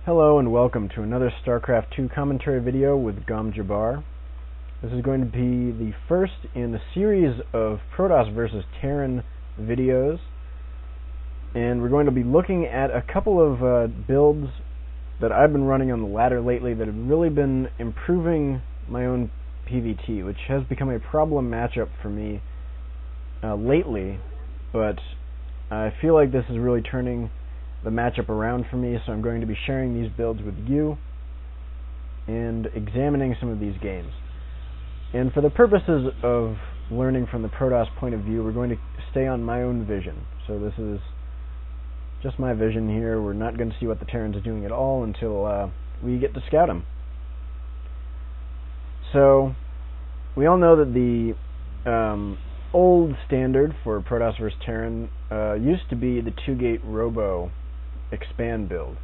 Hello and welcome to another Starcraft 2 commentary video with Gom Jabbar. This is going to be the first in a series of Protoss versus Terran videos, and we're going to be looking at a couple of builds that I've been running on the ladder lately that have really been improving my own PvT, which has become a problem matchup for me lately, but I feel like this is really turning the matchup around for me, so I'm going to be sharing these builds with you and examining some of these games. And for the purposes of learning from the Protoss point of view, we're going to stay on my own vision. So this is just my vision here. We're not going to see what the Terrans are doing at all until we get to scout them. So we all know that the old standard for Protoss vs. Terran used to be the 2-gate Robo expand build.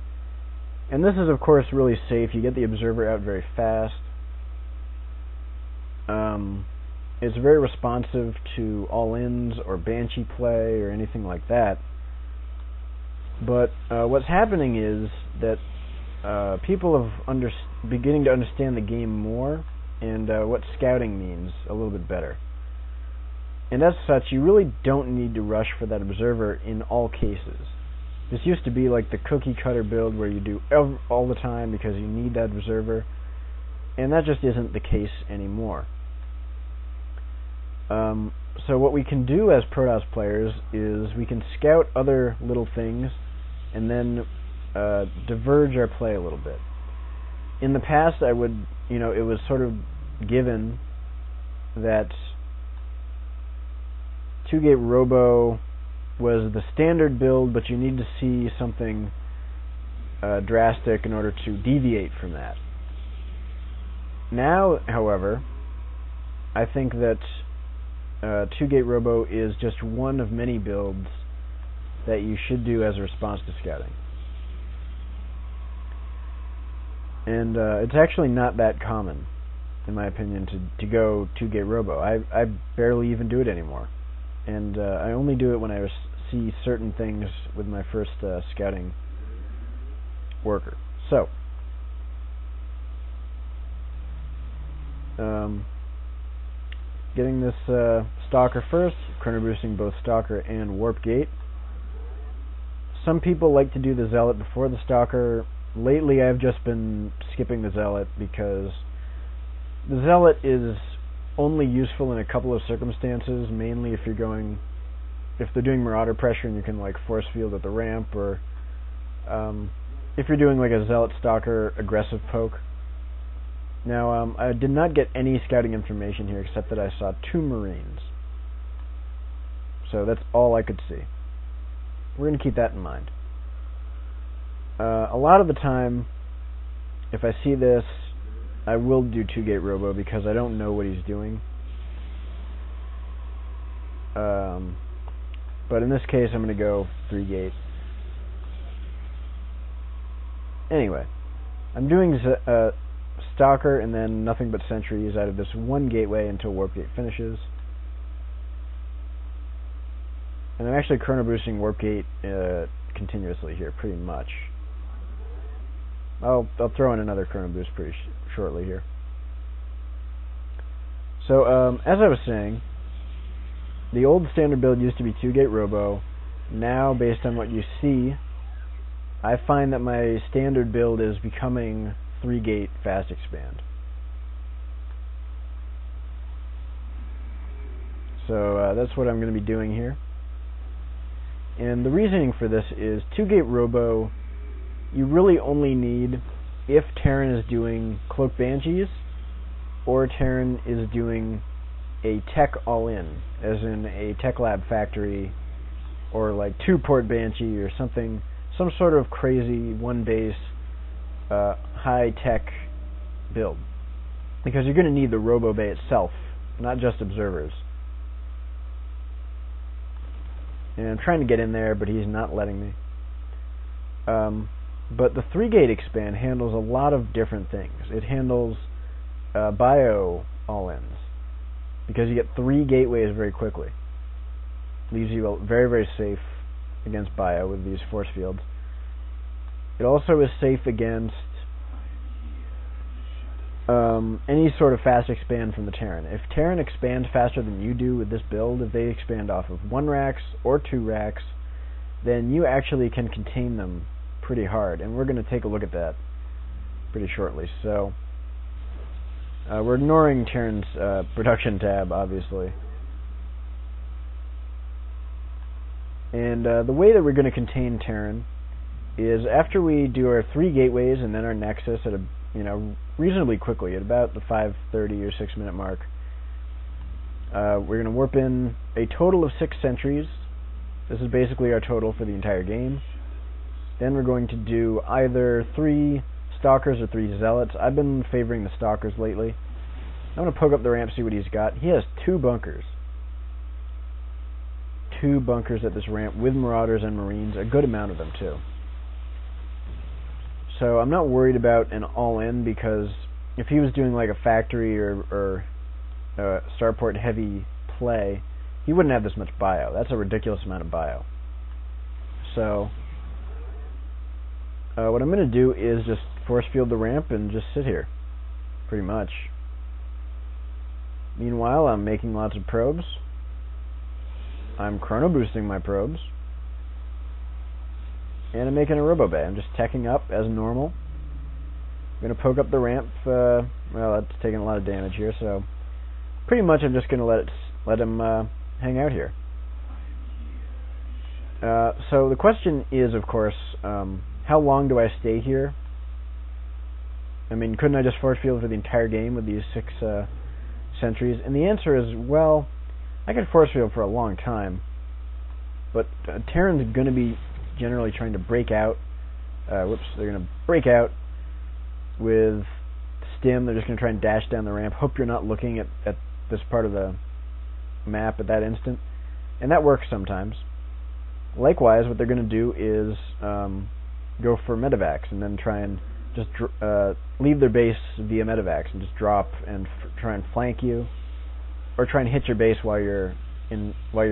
And this is of course really safe. You get the observer out very fast. It's very responsive to all-ins or Banshee play or anything like that. But what's happening is that people are beginning to understand the game more and what scouting means a little bit better. And as such, you really don't need to rush for that observer in all cases. This used to be like the cookie cutter build where you do all the time because you need that observer, and that just isn't the case anymore. So what we can do as Protoss players is we can scout other little things and then diverge our play a little bit. In the past, it was sort of given that 2-gate Robo was the standard build, but you need to see something drastic in order to deviate from that. Now, however, I think that 2-gate Robo is just one of many builds that you should do as a response to scouting. And it's actually not that common, in my opinion, to go 2-gate Robo. I barely even do it anymore. And I only do it when I see certain things with my first scouting worker. So, getting this Stalker first, chrono boosting both Stalker and Warp Gate. Some people like to do the Zealot before the Stalker. Lately I've just been skipping the Zealot because the Zealot is only useful in a couple of circumstances, mainly if they're doing Marauder pressure and you can like force field at the ramp, or if you're doing like a Zealot Stalker aggressive poke. Now I did not get any scouting information here except that I saw 2 Marines. So that's all I could see. We're going to keep that in mind. A lot of the time, if I see this, I will do 2-gate Robo because I don't know what he's doing. But in this case, I'm going to go 3-gate. Anyway, I'm doing Stalker and then nothing but sentries out of this one gateway until Warp Gate finishes. And I'm actually chrono boosting Warp Gate continuously here, pretty much. I'll throw in another chrono boost pretty shortly here. So, as I was saying, the old standard build used to be 2-gate Robo. Now, based on what you see, I find that my standard build is becoming 3-gate fast expand. So, that's what I'm going to be doing here. And the reasoning for this is 2-gate Robo, you really only need if Terran is doing Cloak Banshees or Terran is doing a tech all-in, as in a tech lab factory or like 2-port Banshee or something, some sort of crazy one-base high-tech build. Because you're going to need the Robo Bay itself, not just observers. And I'm trying to get in there, but he's not letting me. But the 3-gate expand handles a lot of different things. It handles bio all-ins, because you get 3 gateways very quickly. Leaves you very, very safe against bio with these force fields. It also is safe against any sort of fast expand from the Terran. If Terran expand faster than you do with this build, if they expand off of 1 racks or 2 racks, then you actually can contain them pretty hard, and we're going to take a look at that pretty shortly. So we're ignoring Terran's production tab, obviously. And the way that we're going to contain Terran is after we do our 3 gateways and then our nexus at a reasonably quickly, at about the 5:30 or 6 minute mark, we're going to warp in a total of 6 sentries. This is basically our total for the entire game. Then we're going to do either 3 stalkers or 3 zealots. I've been favoring the stalkers lately. I'm going to poke up the ramp, see what he's got. He has 2 bunkers. 2 bunkers at this ramp with marauders and marines, a good amount of them too. So I'm not worried about an all-in, because if he was doing like a factory or starport heavy play, he wouldn't have this much bio. That's a ridiculous amount of bio. So what I'm going to do is just force field the ramp and just sit here, pretty much. Meanwhile, I'm making lots of probes. I'm chrono boosting my probes. And I'm making a robo bay. I'm just teching up as normal. I'm going to poke up the ramp. Well, that's taking a lot of damage here, so pretty much I'm just going to let him hang out here. So the question is, of course, how long do I stay here? I mean, couldn't I just force field for the entire game with these 6 sentries? And the answer is, well, I could force field for a long time, but Terran's going to be generally trying to break out. They're going to break out with stim. They're just going to try and dash down the ramp. Hope you're not looking at this part of the map at that instant. And that works sometimes. Likewise, what they're going to do is go for medevacs and then try and just leave their base via medevacs and just drop and try and flank you, or try and hit your base while you're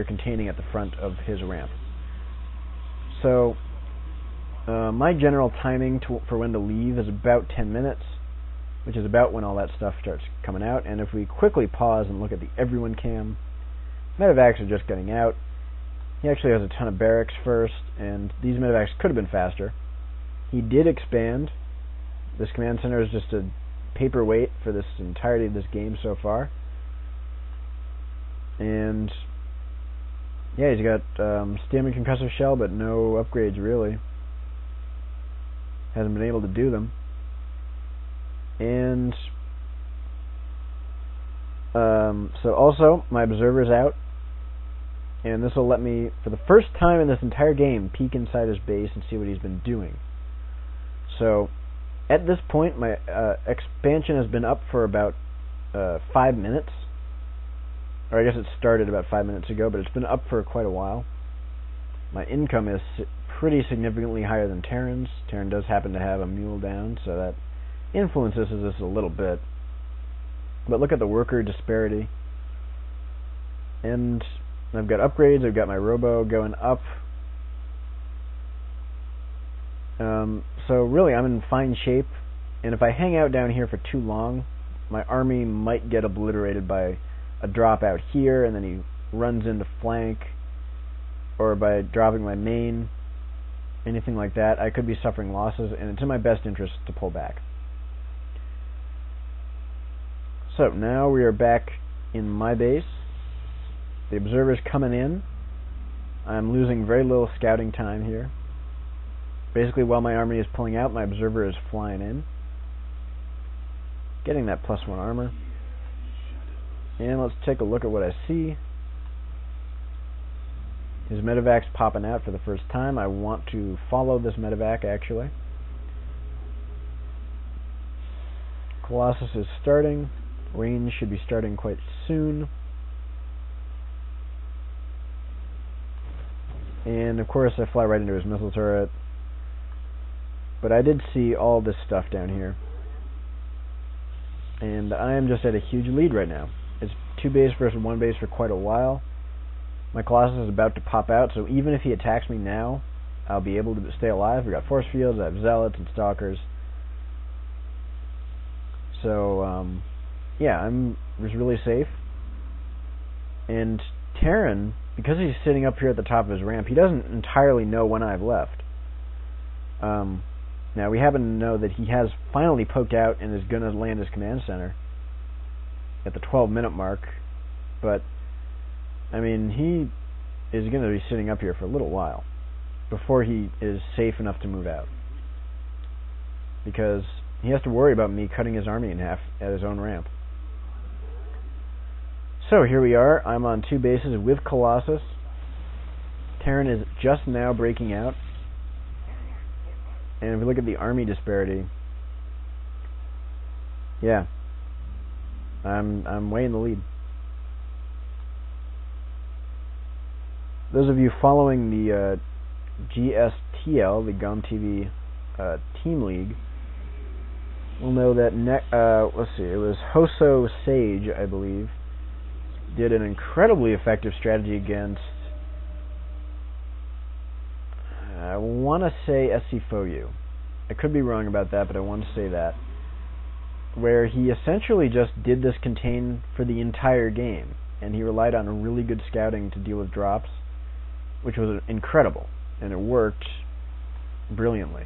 containing at the front of his ramp. So my general timing for when to leave is about 10 minutes, which is about when all that stuff starts coming out. And if we quickly pause and look at the everyone cam, medevacs are just getting out. He actually has a ton of barracks first, and these medevacs could have been faster. He did expand. This command center is just a paperweight for this entirety of this game so far. And yeah, he's got stim and concussive shell, but no upgrades really. Hasn't been able to do them. And so also my observer's out, and this will let me, for the first time in this entire game, peek inside his base and see what he's been doing. So at this point, my expansion has been up for about 5 minutes. Or I guess it started about 5 minutes ago, but it's been up for quite a while. My income is pretty significantly higher than Terran's. Terran does happen to have a mule down, so that influences this a little bit. But look at the worker disparity. And I've got upgrades. I've got my robo going up. So really, I'm in fine shape. And if I hang out down here for too long, my army might get obliterated by a drop out here, and then he runs into flank, or by dropping my main, anything like that. I could be suffering losses, and it's in my best interest to pull back. So now we are back in my base. The observer's coming in. I'm losing very little scouting time here. Basically, while my army is pulling out, my observer is flying in, getting that +1 armor. And let's take a look at what I see. His medevac's popping out for the first time. I want to follow this medevac, actually. Colossus is starting. Range should be starting quite soon. And of course I fly right into his missile turret. But I did see all this stuff down here. And I am just at a huge lead right now. It's 2 base versus 1 base for quite a while. My Colossus is about to pop out, so even if he attacks me now, I'll be able to stay alive. We got force fields, I have zealots and stalkers. So, yeah, I'm just really safe. And Terran, because he's sitting up here at the top of his ramp, he doesn't entirely know when I've left. Now, we happen to know that he has finally poked out and is going to land his command center at the 12-minute mark. But, I mean, he is going to be sitting up here for a little while before he is safe enough to move out. Because he has to worry about me cutting his army in half at his own ramp. So, here we are. I'm on 2 bases with Colossus. Terran is just now breaking out. And if we look at the army disparity, yeah, I'm way in the lead. Those of you following the GSTL, the GUM TV Team League, will know that let's see, it was Hoso Sage, I believe, did an incredibly effective strategy against, I want to say SCFOU. I could be wrong about that, but I want to say that. Where he essentially just did this contain for the entire game, and he relied on really good scouting to deal with drops, which was incredible, and it worked brilliantly.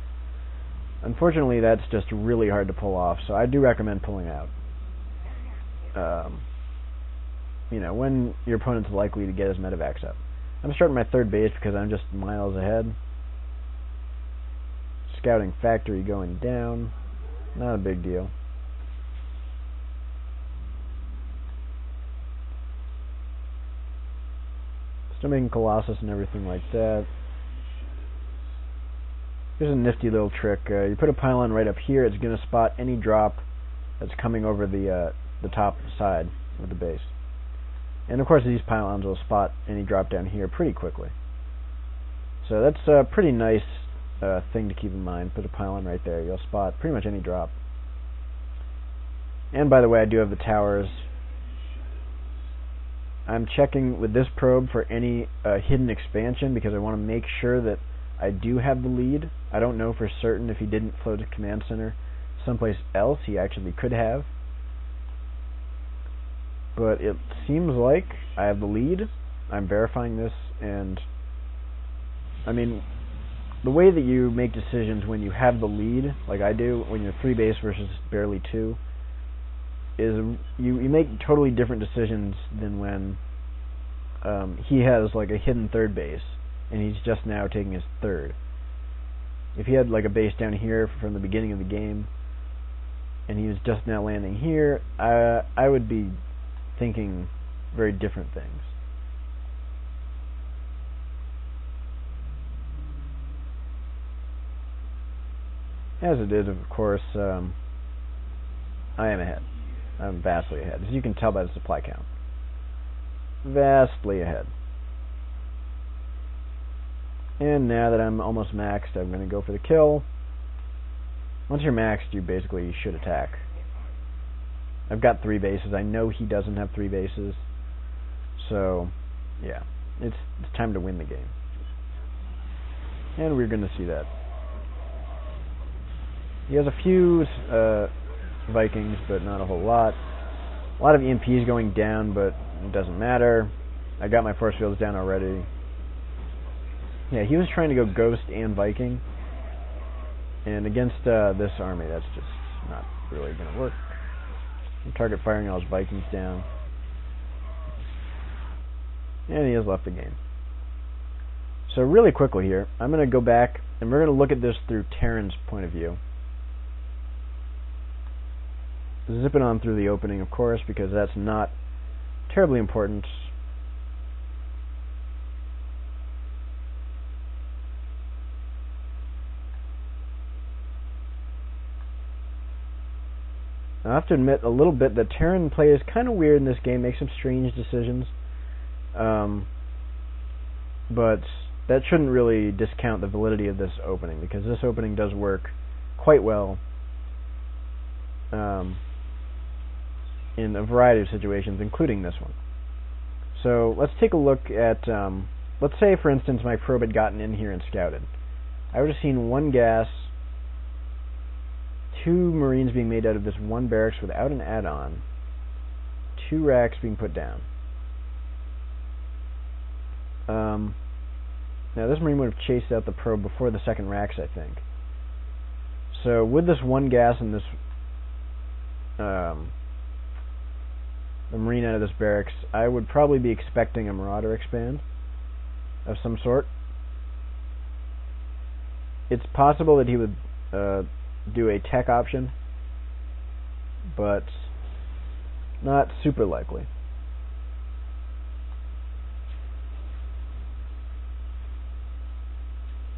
Unfortunately, that's just really hard to pull off, so I do recommend pulling out. You know, when your opponent's likely to get his medevacs up. I'm starting my 3rd base because I'm just miles ahead. Scouting factory going down. Not a big deal. Still making Colossus and everything like that. Here's a nifty little trick. You put a pylon right up here, it's going to spot any drop that's coming over the top side of the base. And of course these pylons will spot any drop down here pretty quickly. So that's a pretty nice thing to keep in mind. Put a pylon right there, you'll spot pretty much any drop. And by the way, I do have the towers. I'm checking with this probe for any hidden expansion because I want to make sure that I do have the lead. I don't know for certain if he didn't float a command center someplace else he actually could have. But it seems like I have the lead. I'm verifying this, and I mean, the way that you make decisions when you have the lead, like I do, when you're 3 base versus barely 2, is you make totally different decisions than when he has like a hidden 3rd base and he's just now taking his 3rd. If he had like a base down here from the beginning of the game and he was just now landing here, I would be thinking very different things. As it is, of course, I am ahead. I'm vastly ahead, as you can tell by the supply count. Vastly ahead. And now that I'm almost maxed, I'm going to go for the kill. Once you're maxed, you basically should attack. I've got 3 bases. I know he doesn't have 3 bases. So, yeah, it's time to win the game. And we're going to see that. He has a few Vikings, but not a whole lot. A lot of EMPs going down, but it doesn't matter. I got my force fields down already. Yeah, he was trying to go Ghost and Viking. And against this army, that's just not really going to work. Target firing all his Vikings down. And he has left the game. So really quickly here, I'm going to go back, and we're going to look at this through Terran's point of view. Zipping on through the opening, of course, because that's not terribly important. I have to admit a little bit that Terran play is kind of weird in this game, makes some strange decisions. But that shouldn't really discount the validity of this opening, because this opening does work quite well in a variety of situations, including this one. So let's take a look at, let's say for instance my probe had gotten in here and scouted. I would have seen one gas, 2 Marines being made out of this one barracks without an add-on, 2 racks being put down. Now this Marine would have chased out the probe before the second racks, I think. So with this one gas and this the Marine out of this barracks, I would probably be expecting a Marauder expand of some sort. It's possible that he would do a tech option, but not super likely.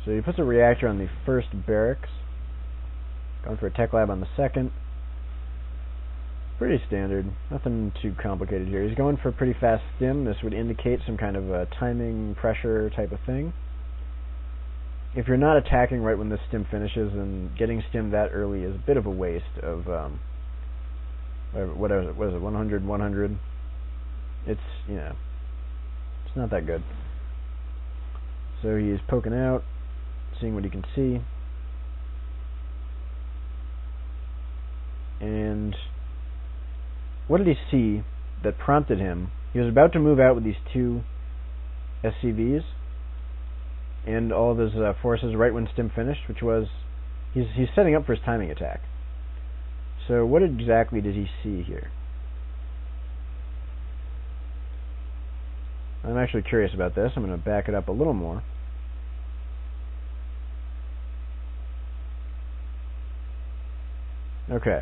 So he puts a reactor on the first barracks, going for a tech lab on the second. Pretty standard, nothing too complicated here. He's going for a pretty fast stim. This would indicate some kind of a timing pressure type of thing. If you're not attacking right when this stim finishes, then getting stim that early is a bit of a waste of what is it, 100, 100? It's, you know, it's not that good. So he's poking out, seeing what he can see. And what did he see that prompted him? He was about to move out with these 2 SCVs and all of his forces right when stim finished, which was he's setting up for his timing attack. So what exactly did he see here? I'm actually curious about this. I'm going to back it up a little more. Okay,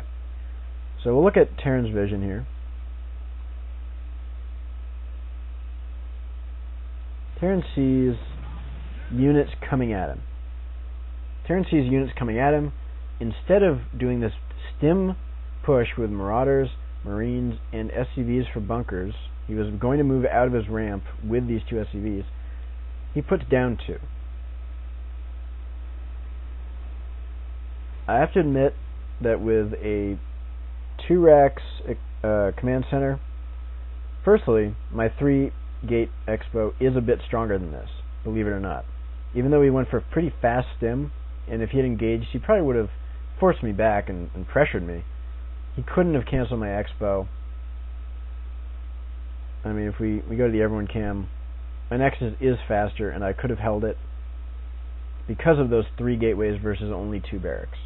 so we'll look at Terran's vision here. Terran sees units coming at him. Terran sees units coming at him. Instead of doing this stim push with Marauders, Marines, and SCVs for bunkers, he was going to move out of his ramp with these 2 SCVs. He puts down 2. I have to admit that with a 2 racks command center, firstly, my 3 gate expo is a bit stronger than this, believe it or not. Even though he went for a pretty fast stim, and if he had engaged, he probably would have forced me back and pressured me. He couldn't have canceled my expo. I mean, if we go to the everyone cam, my Nexus is faster, and I could have held it because of those 3 gateways versus only 2 barracks.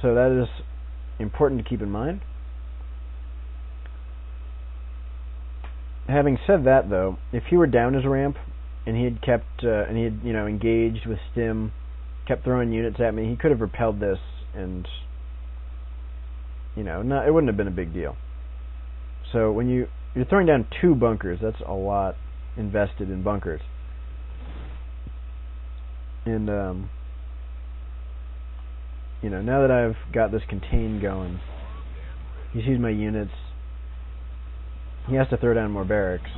So that is important to keep in mind. Having said that, though, if he were down his ramp and he had kept and he had engaged with stim, kept throwing units at me, he could have repelled this, and it wouldn't have been a big deal. So when you're throwing down 2 bunkers, that's a lot invested in bunkers. And now that I've got this contain going, he sees my units. He has to throw down more barracks.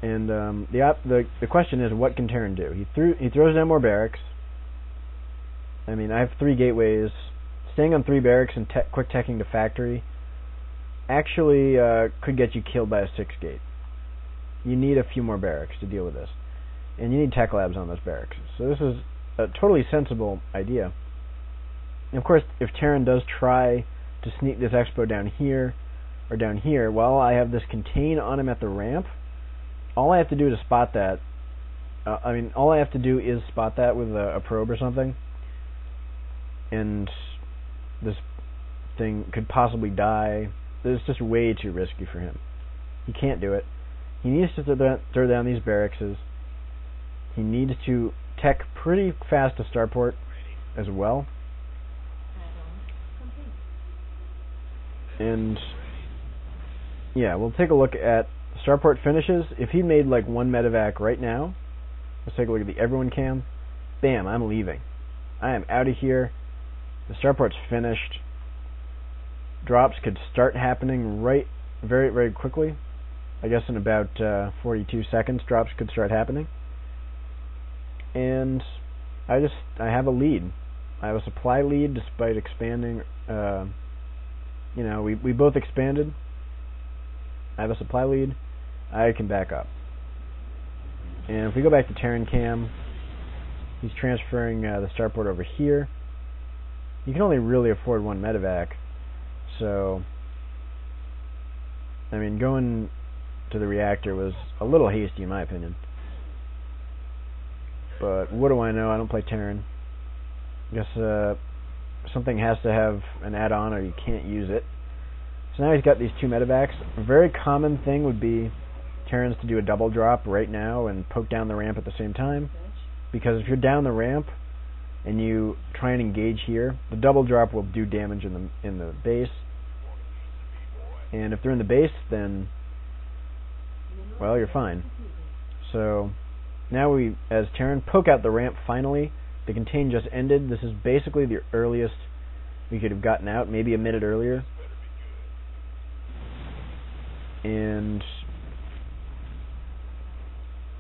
And the question is, what can Terran do? He throws down more barracks. I mean, I have 3 gateways. Staying on 3 barracks and quick teching to factory actually could get you killed by a 6 gate. You need a few more barracks to deal with this, and you need tech labs on those barracks. So this is a totally sensible idea. And of course, if Terran does try to sneak this expo down here or down here, while I have this contain on him at the ramp, all I have to do to spot that. All I have to do is spot that with a probe or something, and this thing could possibly die. It's just way too risky for him. He can't do it. He needs to throw down these barracks. He needs to tech pretty fast to starport as well. And yeah, we'll take a look at starport finishes. If he made like 1 medevac right now, let's take a look at the everyone cam. Bam, I'm leaving. I am out of here. The starport's finished. Drops could start happening very, very quickly. I guess in about 42 seconds, drops could start happening. And I have a lead. I have a supply lead despite expanding. We both expanded. I have a supply lead. I can back up. And if we go back to Terran cam, he's transferring the starport over here. You can only really afford one medevac, so I mean, going to the reactor was a little hasty in my opinion. But what do I know? I don't play Terran. I guess something has to have an add-on or you can't use it. So now he's got these two medevacs. A very common thing would be Terrans to do a double drop right now and poke down the ramp at the same time. Because if you're down the ramp and you try and engage here, the double drop will do damage in the base. And if they're in the base, then, well, you're fine. So now we, as Terran, poke out the ramp finally. The contain just ended. This is basically the earliest we could have gotten out, maybe a minute earlier. And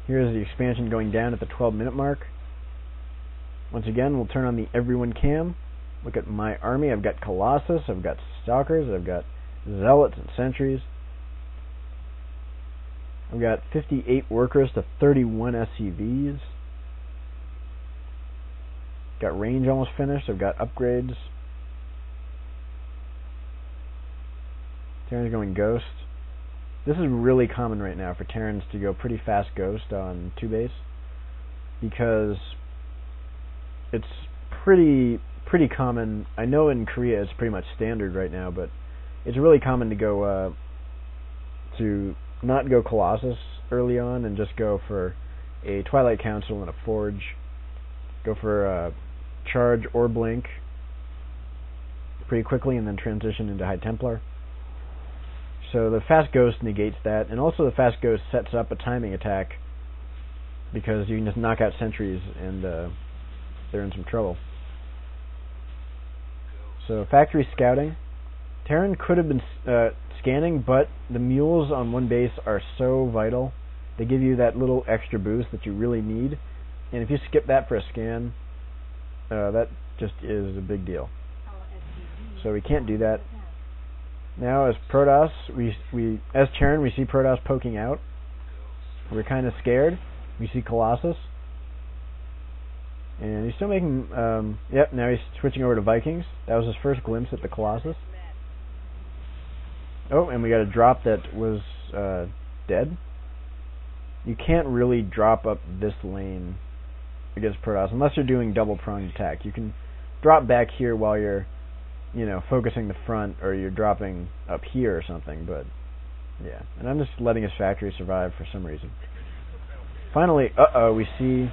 here's the expansion going down at the 12-minute mark. Once again, we'll turn on the everyone cam. Look at my army. I've got Colossus, I've got Stalkers, I've got Zealots and Sentries. I've got 58 workers to 31 SCVs. Got range almost finished. I've got upgrades. Terran's going Ghost. This is really common right now for Terrans to go pretty fast Ghost on 2-base because it's pretty common. I know in Korea it's pretty much standard right now, but it's really common to go to not go Colossus early on and just go for a Twilight Council and a Forge. Go for a Charge or Blink pretty quickly and then transition into High Templar. So the fast Ghost negates that, and also the fast Ghost sets up a timing attack because you can just knock out sentries and they're in some trouble. So factory scouting. Terran could have been scanning, but the mules on one base are so vital. They give you that little extra boost that you really need, and if you skip that for a scan, that just is a big deal. So we can't do that. Now as Protoss, as Terran, we see Protoss poking out. We're kind of scared. We see Colossus. And he's still making, yep, now he's switching over to Vikings. That was his first glimpse at the Colossus. Oh, and we got a drop that was dead. You can't really drop up this lane against Protoss unless you're doing double-pronged attack. You can drop back here while you're, focusing the front, or you're dropping up here or something, but yeah. And I'm just letting his factory survive for some reason. Finally, we see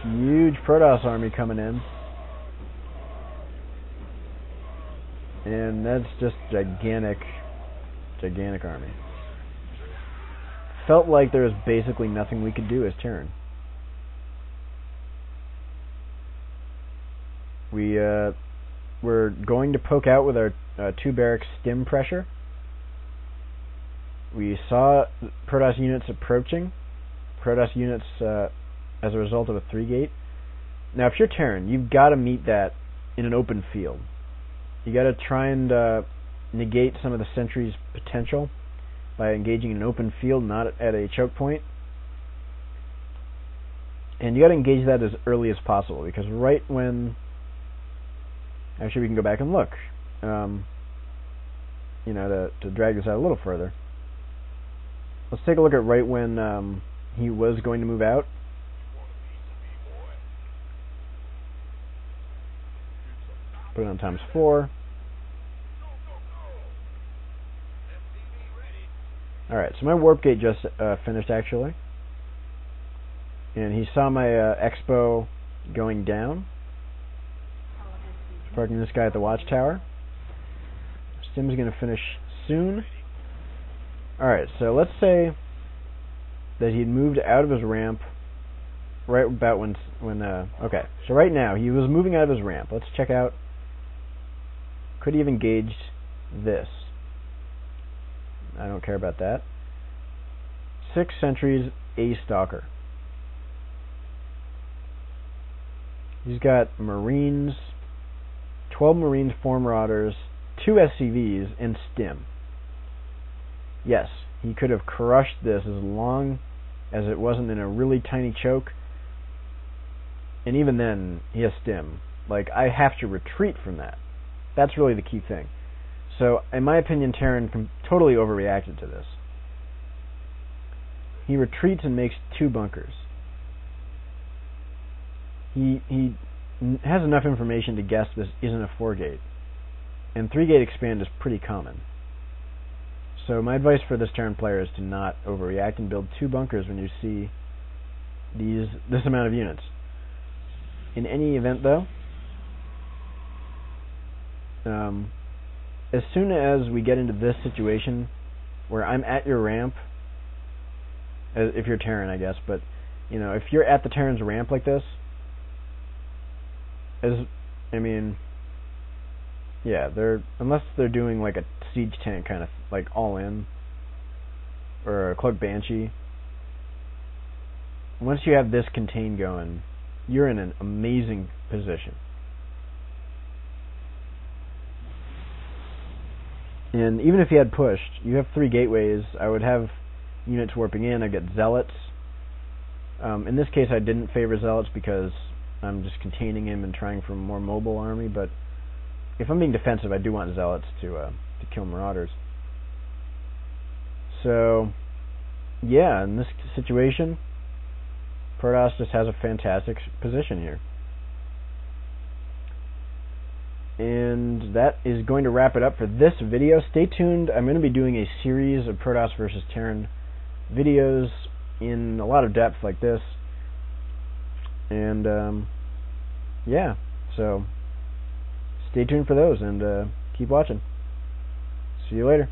huge Protoss army coming in. And that's just gigantic army. Felt like there was basically nothing we could do as Terran. We're going to poke out with our 2 barracks stim pressure. We saw Protoss units approaching. Protoss units as a result of a 3-gate. Now if you're Terran, you've got to meet that in an open field. You got to try and negate some of the sentry's potential by engaging in an open field, not at a choke point. And you got to engage that as early as possible, because right when, actually we can go back and look, to drag this out a little further. Let's take a look at right when he was going to move out. Put it on ×4. Alright, so my warp gate just finished actually. And he saw my expo going down. Parking this guy at the watchtower. Stim's going to finish soon. Alright, so let's say that he'd moved out of his ramp right about when okay, so right now he was moving out of his ramp. Let's check out, could he have engaged this? I don't care about that. 6 sentries, a stalker. He's got Marines, 12 Marines, 4 Marauders, 2 SCVs, and Stim. Yes, he could have crushed this as long as it wasn't in a really tiny choke. And even then, he has stim. Like, I have to retreat from that. That's really the key thing. So, in my opinion, Terran totally overreacted to this. He retreats and makes 2 bunkers. He has enough information to guess this isn't a 4-gate. And 3-gate expand is pretty common. So my advice for this Terran player is to not overreact and build 2 bunkers when you see this amount of units. In any event, though, as soon as we get into this situation where I'm at your ramp, if you're Terran, I guess, but you know, if you're at the Terran's ramp like this, unless they're doing like a siege tank kind of like all in, or a cloak banshee. Once you have this contain going, you're in an amazing position. And even if you had pushed, you have 3 gateways. I would have units warping in. I get zealots. In this case, I didn't favor zealots because I'm just containing him and trying for a more mobile army. But if I'm being defensive, I do want zealots to kill marauders. So, yeah, in this situation, Protoss just has a fantastic position here. And that is going to wrap it up for this video. Stay tuned. I'm going to be doing a series of Protoss versus Terran videos in a lot of depth like this. And, yeah, so stay tuned for those and keep watching. See you later.